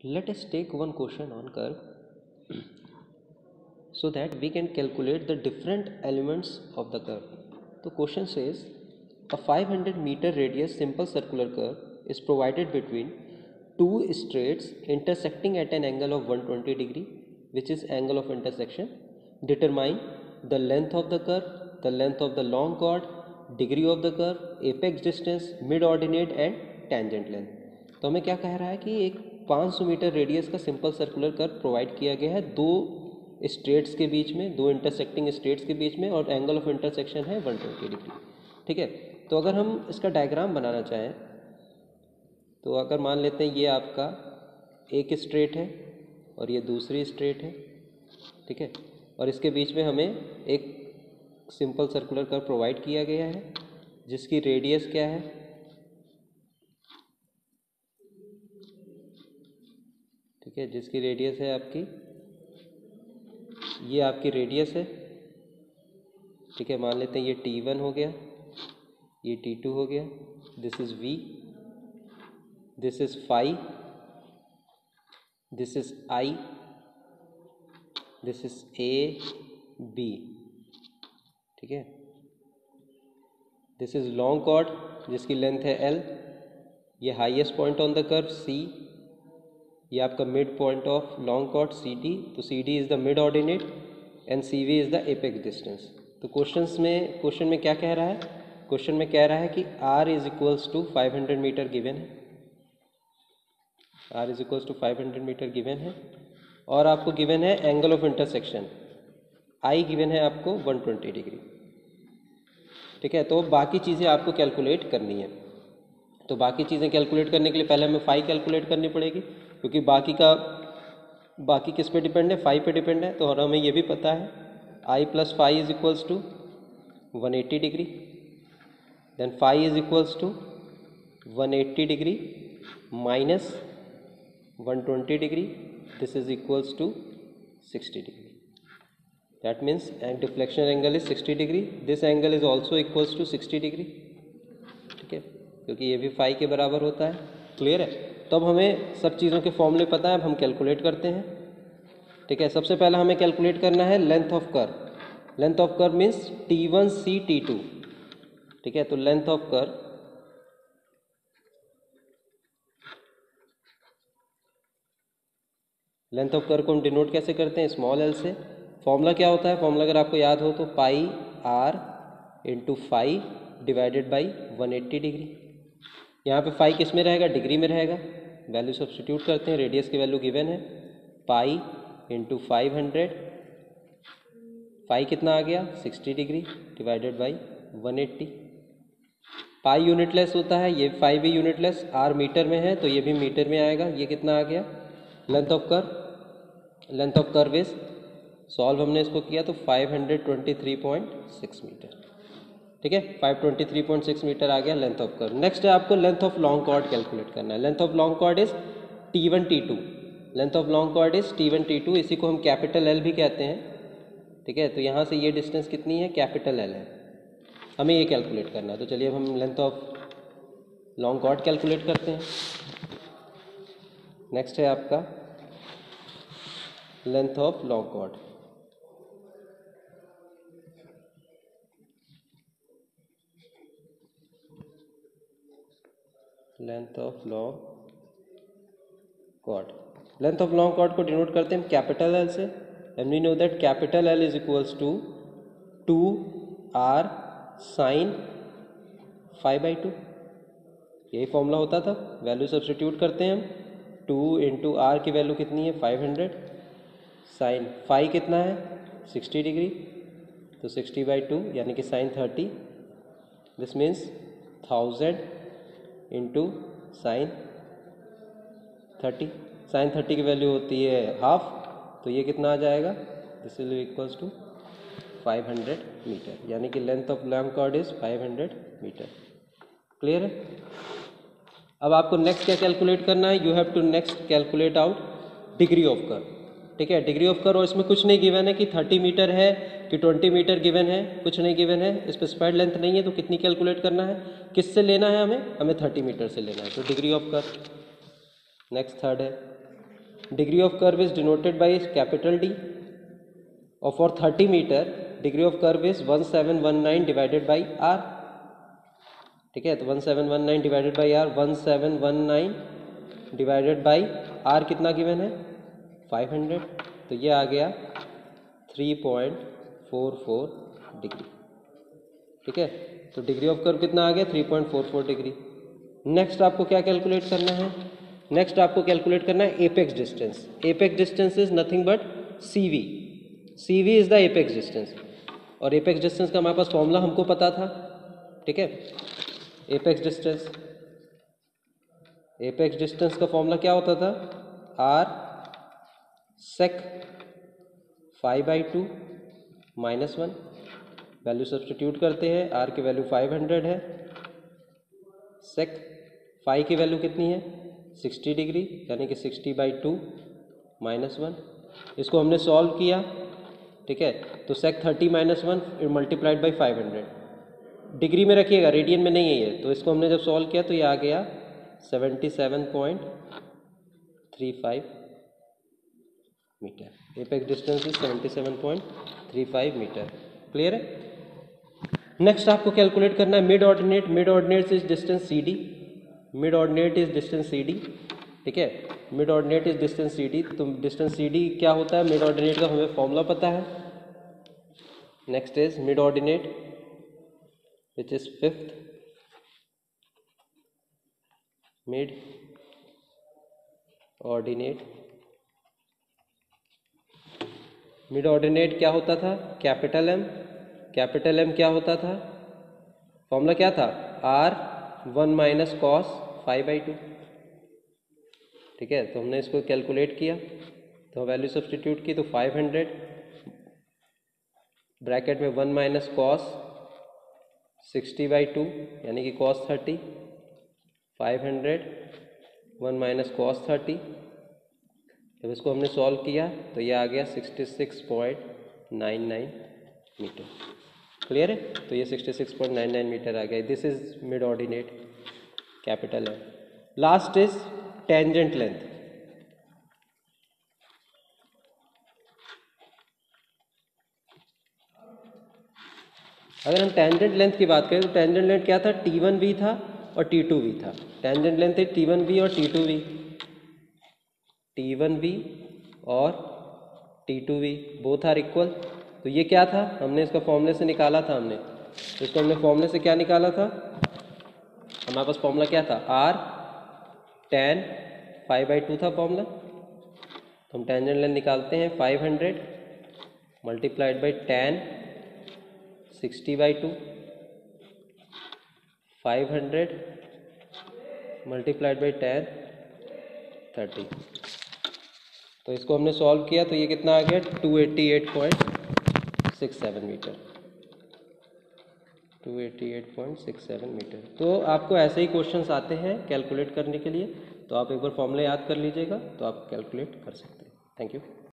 Let us take one question on curve so that we can calculate the different elements of the curve. The question says a 500-meter radius simple circular curve is provided between two straights intersecting at an angle of 120 degree, which is angle of intersection. Determine the length of the curve, the length of the long chord, degree of the curve, apex distance, mid ordinate and tangent length. तो हमें क्या कह रहा है कि एक 500 metre radius का simple circular curve provide किया गया है दो स्ट्रेट्स के बीच में, दो इंटरसेक्टिंग स्ट्रेट्स के बीच में, और एंगल ऑफ इंटरसेक्शन है 120 डिग्री. ठीक है, तो अगर हम इसका डायग्राम बनाना चाहें तो अगर मान लेते हैं ये आपका एक स्ट्रेट है और ये दूसरी स्ट्रेट है. ठीक है, और इसके बीच में हमें एक सिंपल सर्कुलर कर्व प्रोवाइड किया गया है जिसकी रेडियस क्या है, ठीक है, जिसकी रेडियस है आपकी, ये आपकी रेडियस है. ठीक है, मान लेते हैं ये T1 हो गया, ये T2 हो गया, this is V, this is phi, this is I, this is A B. ठीक है, दिस इज लॉन्ग कॉर्ड जिसकी लेंथ है L, ये highest point on the curve C, ये आपका mid point of long chord CD, तो CD is the mid ordinate and CV is the apex distance. तो question में क्या कह रहा है, क्वेश्चन में कह रहा है कि R is equals to 500 meter given है, R is equals to 500 meter given है, और आपको गिवन है angle of intersection I given है आपको 120 डिग्री. ठीक है, तो बाकी चीज़ें आपको कैलकुलेट करनी है. तो बाकी चीज़ें कैलकुलेट करने के लिए पहले हमें फाई कैलकुलेट करनी पड़ेगी, क्योंकि बाकी किस पे डिपेंड है, फाई पे डिपेंड है. तो और हमें ये भी पता है I plus phi is equals to 180 degree, then phi is equals to 180 degree minus 120 degree, this is equals to 60 degree. That means deflection angle is 60 degree, this angle is also equals to 60 degree. ठीक है, क्योंकि ये भी phi के बराबर होता है. Clear है, तो अब हमें सब चीज़ों के फॉर्मूले पता है, अब हम कैलकुलेट करते हैं. ठीक है, सबसे पहला हमें कैलकुलेट करना है length of curve. Length of curve means T1 C T2. ठीक है, तो लेंथ ऑफ कर्व को हम डिनोट कैसे करते हैं, स्मॉल l से. फॉर्मूला क्या होता है, फॉर्मूला अगर आपको याद हो तो pi R into phi divided by 180 degree. यहाँ पे फाई किस में रहेगा, डिग्री में रहेगा. वैल्यू सब्स्टिट्यूट करते हैं, रेडियस की वैल्यू गिवन है पाई इंटू 500, फाई कितना आ गया 60 degree divided by 180. Pi unitless होता है, ये फाई भी यूनिटलेस, आर मीटर में है तो ये भी मीटर में आएगा. ये कितना आ गया length of curve is, solve हमने इसको किया तो 523.6 मीटर. ठीक है, 523.6 मीटर आ गया लेंथ ऑफ कर्व. नेक्स्ट है आपको length of long chord calculate करना है. Length of long chord is T1 T2. Length of long chord is T1 T2, इसी को हम कैपिटल L भी कहते हैं. ठीक है, तो यहाँ से ये डिस्टेंस कितनी है, कैपिटल L है, हमें ये कैलकुलेट करना है. तो चलिए अब हम length of long chord calculate करते हैं. नेक्स्ट है आपका length of long chord. Length of long chord को डिनोट करते हैं कैपिटल L से, and we know that capital L is equals to 2R sine 5/2. यही फॉर्मूला होता था. वैल्यू सब्स्टिट्यूट करते हैं हम, 2 इंटू आर की वैल्यू कितनी है 500, साइन फाई कितना है 60 डिग्री, तो 60/2 यानी कि sine 30. This means 1000 into sine 30. साइन 30 की वैल्यू होती है हाफ, तो ये कितना आ जाएगा, this will equals to 500 meter, यानी कि length of long chord is 500 meter. Clear है. अब आपको नेक्स्ट क्या कैलकुलेट करना है, you have to next calculate out degree of curve. ठीक है, डिग्री ऑफ कर्व, और इसमें कुछ नहीं गिवन है कि 30 मीटर है कि 20 मीटर गिवन है, कुछ नहीं गिवन है, स्पेसिफाइड लेंथ नहीं है. तो कितनी कैलकुलेट करना है, किससे लेना है, हमें 30 मीटर से लेना है. तो degree of curve next third है degree of curve is denoted by capital D और for 30 metre degree of curve is 1719 divided by R. ठीक है, तो 1719 divided by R, 1719 divided by R कितना गिवन है 500, तो ये आ गया 3.44 डिग्री। ठीक है, तो डिग्री ऑफ कर्व कितना आ गया 3.44 डिग्री। नेक्स्ट आपको क्या कैलकुलेट करना है, नेक्स्ट आपको कैलकुलेट करना है apex distance. Apex distance is nothing but CV। CV is the apex distance, और एपेक्स डिस्टेंस का हमारे पास फॉर्मूला हमको पता था। ठीक है, एपेक्स डिस्टेंस का फॉर्मूला क्या होता था, R sec 5/2 -1। वैल्यू सब्सटीट्यूट करते हैं, R की वैल्यू 500 है, sec फाई की वैल्यू कितनी है 60 डिग्री, यानी कि 60/2 -1। इसको हमने सॉल्व किया। ठीक है, तो sec 30 -1 मल्टीप्लाइड बाई 500, डिग्री में रखिएगा, रेडियन में नहीं है ये। तो इसको हमने जब सॉल्व किया तो ये आ गया 77.35 meter. Apex distance is 77.35 meter. Clear है। नेक्स्ट आपको कैलकुलेट करना है mid ordinate. Mid ordinate is distance CD। Mid ordinate is distance CD। ठीक है, mid ordinate is distance CD। तो डिस्टेंस CD क्या होता है, मिड ऑर्डिनेट का हमें फॉर्मूला पता है। Next is mid ordinate which is fifth mid ordinate। Mid ordinate क्या होता था, कैपिटल M। कैपिटल M क्या होता था, फॉर्मूला क्या था, R 1 - cos 5/2। ठीक है, तो हमने इसको कैलकुलेट किया, तो वैल्यू सब्सटीट्यूट की, तो 500 ब्रैकेट में 1 - cos 60/2 यानी कि cos 30, 500 1 - cos 30। जब इसको हमने सॉल्व किया तो ये आ गया 66.99 मीटर। क्लियर है, तो ये 66.99 मीटर आ गया। This is mid ordinate, capital है। Last is tangent length. अगर हम टेंजेंट लेंथ की बात करें तो टेंजेंट लेंथ क्या था, T1V था और T2V था। टेंजेंट लेंथ है T1V और T2V, T1V और T2V बोथ आर इक्वल। तो ये क्या था, हमने इसका फॉर्मूले से निकाला था। हमने तो इसको हमने फॉर्मूले से क्या निकाला था, हमारे पास फॉर्मूला क्या था, R tan 5/2 था फॉर्मूला। तो हम टेंजेंट लेंथ निकालते हैं, 500 multiplied by tan 60/2, 500 multiplied by tan 30। तो इसको हमने सॉल्व किया तो ये कितना आ गया 288.67 मीटर। 288.67 मीटर। तो आपको ऐसे ही क्वेश्चंस आते हैं कैलकुलेट करने के लिए, तो आप एक बार फॉर्मूला याद कर लीजिएगा तो आप कैलकुलेट कर सकते हैं। Thank you.